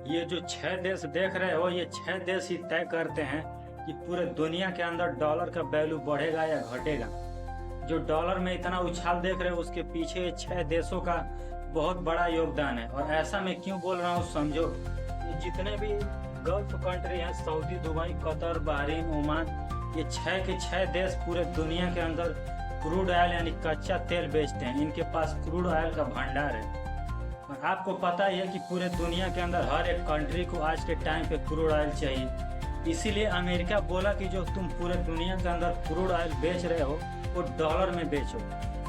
ये जो 6 देश देख रहे हो, ये 6 देश ही तय करते हैं कि पूरे दुनिया के अंदर डॉलर का वैल्यू बढ़ेगा या घटेगा। जो डॉलर में इतना उछाल देख रहे हो, उसके पीछे ये 6 देशों का बहुत बड़ा योगदान है। और ऐसा मैं क्यों बोल रहा हूँ समझो। ये जितने भी गल्फ कंट्री हैं, Saudi, Dubai, Qatar, Bahrain, Oman, ये 6 के 6 देश पूरे दुनिया के अंदर क्रूड ऑयल यानी कच्चा तेल बेचते हैं। इनके पास क्रूड ऑयल का भंडार है। और आपको पता ही है कि पूरे दुनिया के अंदर हर एक कंट्री को आज के टाइम पे क्रूड ऑयल चाहिए। इसीलिए अमेरिका बोला कि जो तुम पूरे दुनिया के अंदर क्रूड ऑयल बेच रहे हो वो डॉलर में बेचो।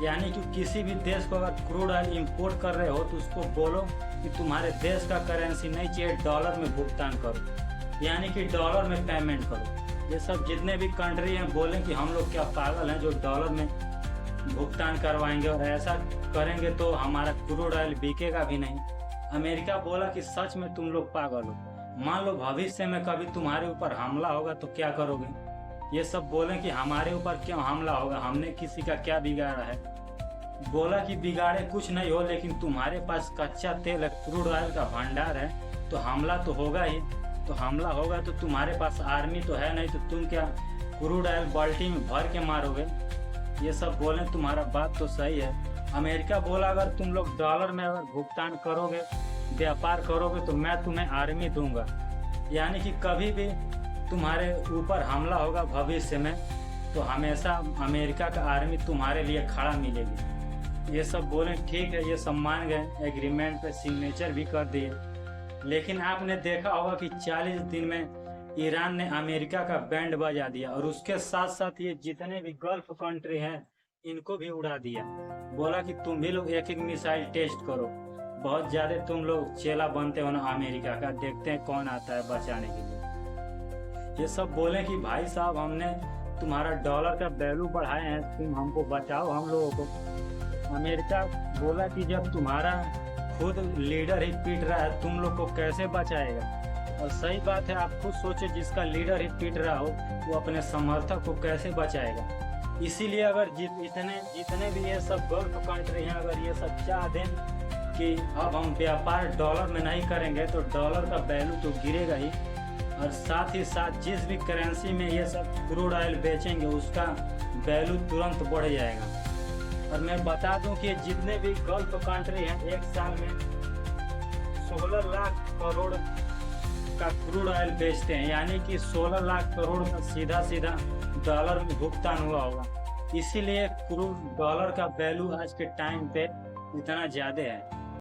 यानी कि किसी भी देश को अगर क्रूड ऑयल इंपोर्ट कर रहे हो तो उसको बोलो कि तुम्हारे देश का करेंसी नहीं चाहिए, डॉलर में भुगतान करो, यानी कि डॉलर में पेमेंट करो। ये सब जितने भी कंट्री हैं बोलें कि हम लोग क्या पागल हैं जो डॉलर में भुगतान करवाएंगे, और ऐसा करेंगे तो हमारा क्रूड ऑयल बिकेगा भी नहीं। अमेरिका बोला कि सच में तुम लोग पागल हो। मान लो भविष्य में कभी तुम्हारे ऊपर हमला होगा तो क्या करोगे। ये सब बोले कि हमारे ऊपर क्यों हमला होगा, हमने किसी का क्या बिगाड़ा है। बोला कि बिगाड़े कुछ नहीं हो, लेकिन तुम्हारे पास कच्चा तेल है, क्रूड ऑयल का भंडार है, तो हमला तो होगा ही। तो हमला होगा तो तुम्हारे पास आर्मी तो है नहीं, तो तुम क्या क्रूड ऑयल बाल्टी में भर के मारोगे। ये सब बोले, तुम्हारा बात तो सही है। अमेरिका बोला अगर तुम लोग डॉलर में अगर भुगतान करोगे, व्यापार करोगे, तो मैं तुम्हें आर्मी दूंगा। यानी कि कभी भी तुम्हारे ऊपर हमला होगा भविष्य में तो हमेशा अमेरिका का आर्मी तुम्हारे लिए खड़ा मिलेगी। ये सब बोले, ठीक है, ये सब मान गए, एग्रीमेंट पे सिग्नेचर भी कर दिए। लेकिन आपने देखा होगा कि 40 दिन में ईरान ने अमेरिका का बैंड बजा दिया, और उसके साथ साथ ये जितने भी गल्फ कंट्री हैं इनको भी उड़ा दिया। बोला कि तुम भी लोग एक एक मिसाइल टेस्ट करो। बहुत ज्यादा तुम लोग चेला बनते हो ना अमेरिका का, देखते हैं कौन आता है बचाने के लिए। ये सब बोले कि भाई साहब हमने तुम्हारा डॉलर का वैल्यू बढ़ाए हैं, तुम हमको बचाओ हम लोगों को। अमेरिका बोला कि जब तुम्हारा खुद लीडर ही पीट रहा है, तुम लोग को कैसे बचाएगा। और सही बात है, आप खुद सोचे, जिसका लीडर ही पीट रहा हो वो अपने समर्थक को कैसे बचाएगा। इसीलिए अगर जितने भी ये सब गल्फ कंट्री हैं, अगर ये सब चाह दें कि अब हम व्यापार डॉलर में नहीं करेंगे तो डॉलर का वैल्यू तो गिरेगा ही, और साथ ही साथ जिस भी करेंसी में ये सब क्रूड ऑयल बेचेंगे उसका वैल्यू तुरंत बढ़ जाएगा। और मैं बता दूं कि जितने भी गल्फ कंट्री हैं एक साल में 16 लाख करोड़ का क्रूड ऑयल बेचते हैं, यानी कि 16 लाख करोड़ का सीधा सीधा डॉलर में भुगतान हुआ होगा। इसीलिए क्रूड डॉलर का वैल्यू आज के टाइम पे इतना ज्यादा है।